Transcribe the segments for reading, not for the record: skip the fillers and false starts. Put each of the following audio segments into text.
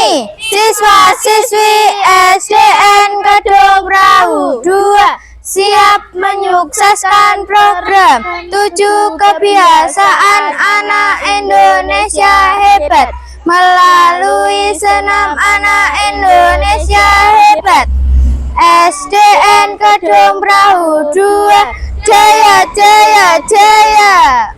Kami siswa-siswi SDN Kedung Perahu 2 siap menyukseskan program 7 kebiasaan anak Indonesia hebat melalui senam anak Indonesia hebat. SDN Kedung Perahu 2, jaya jaya jaya.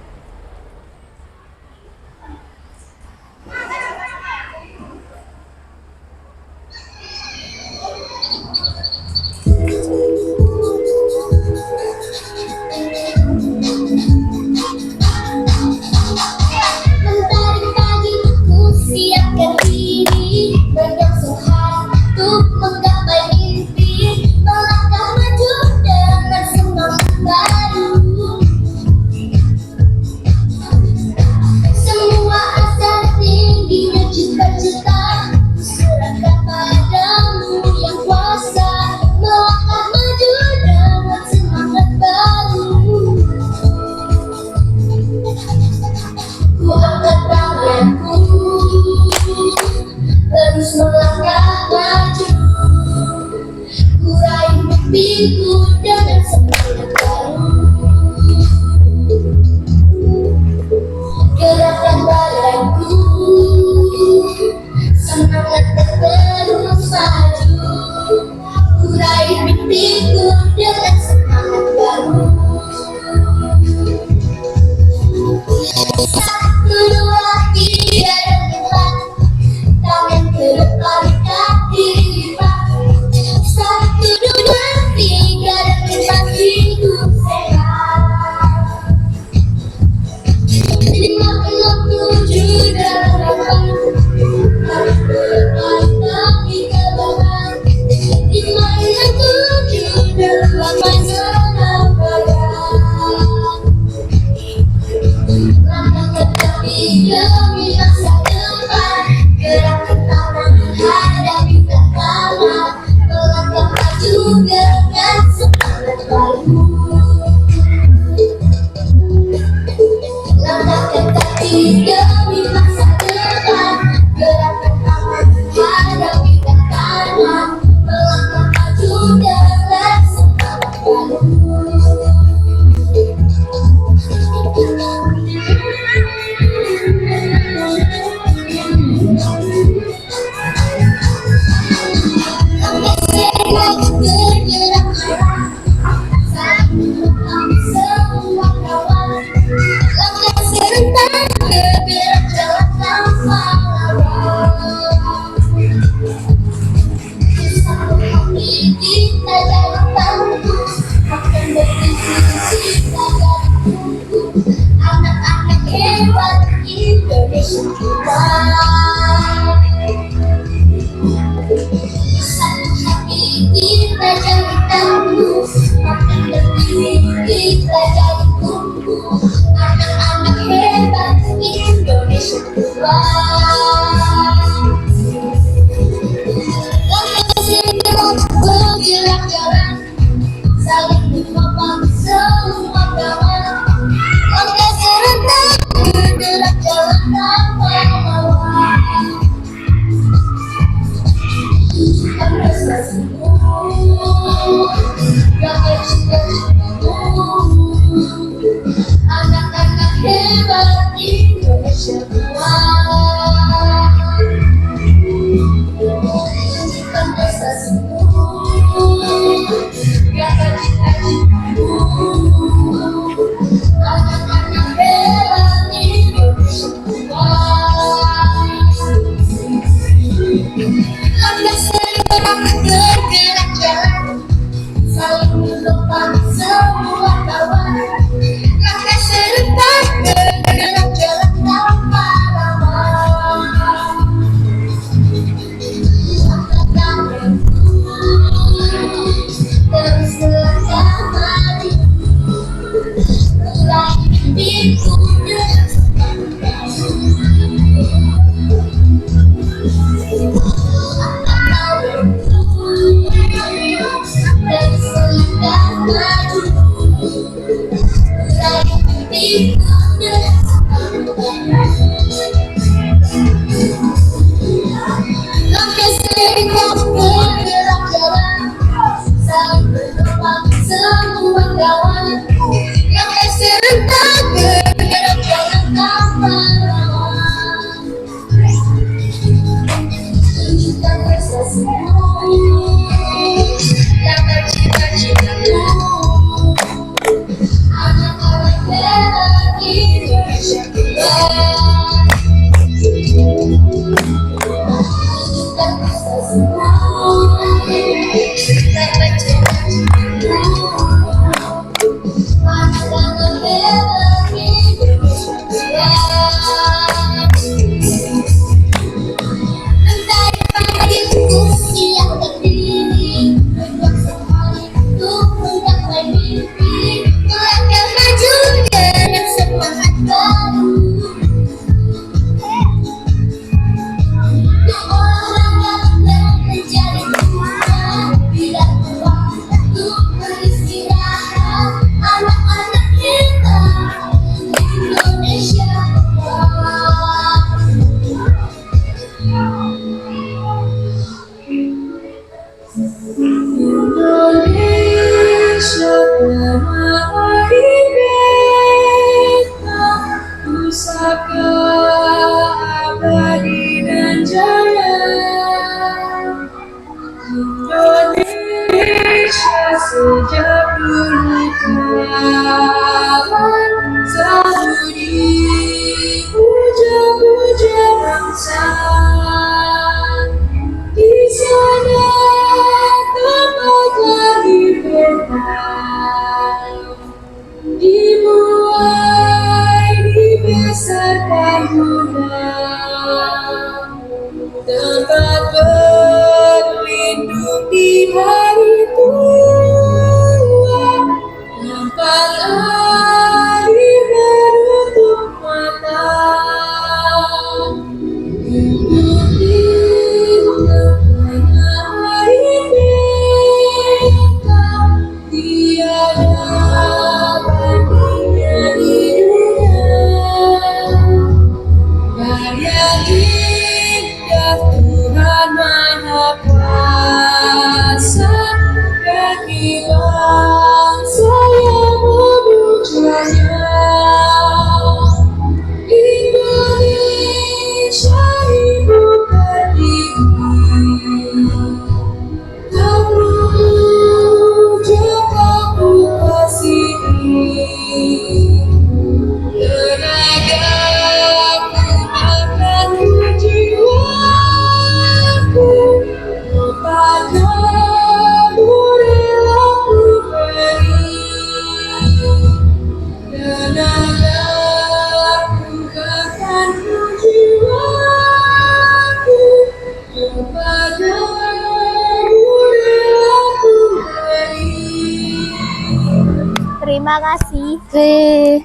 Terus melangkah maju, ku raih mimpiku dengan semangat baru. Gerakkan badanku, semangat terus maju, ku raih mimpiku dengan semangat baru. 1, 2, 3 dan 4. Tangan ke depan, kaki lipat. 1, 2, 3 dan 4, hidup sehat. 5, 6, 7 dan 8. Tangan ke depan, kaki ke bawah. 5, 6, 7 dan 8, senam badan. Langkah ke kaki demi masa depan. Gerakkan tangan hadapi tantangan, melangkah maju dengan semangat baru. Langkahkan kaki demi masa depan. Gerakkan tangan hadapi tantangan, melangkah maju dengan semangat baru. Anak-anak hebat Indonesia satu hati kita jadi tangguh, makan berdiri kita jadi tumbuh. Anak-anak hebat Indonesia langkah segera bergerak jalan, saling menopang semua kawan. Langkah serentak bergerak jalan tanpa lawan. Langkah sesungguh, gapai cita-citamu. Anak-anak hebat Indonesia langkah sesungguh, gapai cita-citamu. Anak-anak hebat Indonesia langkah segera bergerak jalan, saling menopang semua kawan. Langkah serentak bergerak jalan tanpa lawan. Langkah tanganku, terus melangkah maju, raih mimpiku dengan semangat baru. Terus melangkah maju, raih mimpiku dengan semangat baru. yang bercita-citamu anak-anak bela Indonesia kembali dan bisa semua yang bercita-citamu anak-anak bela Indonesia kembali. Entah pagiku yang berdiri berjuang sekali untuk menggapai mimpi melangkah maju dengan semangat baru untuk olahraga dan menjadi juara bila peluang untuk beristirahat anak-anak kita Indonesia. Indonesia tanah air beta, pusaka abadi dan jaya. Indonesia sejak dulu kawan selalu dipuja-puja bangsa. Di sana tempat lahir beta, dibuai, dibesarkan bunda, tempat berlindung di hari tua, tempat air menutup mata. Tuhan Maha Kuasa bagi bangsa yang memujanya. Indonesia ibu pertiwi, terpuja kamu kasihi. Tenagaku akan jiwaku kepadamu rela ku beri. Tenagaku akan jiwaku kepadamu rela ku beri. Terima kasih.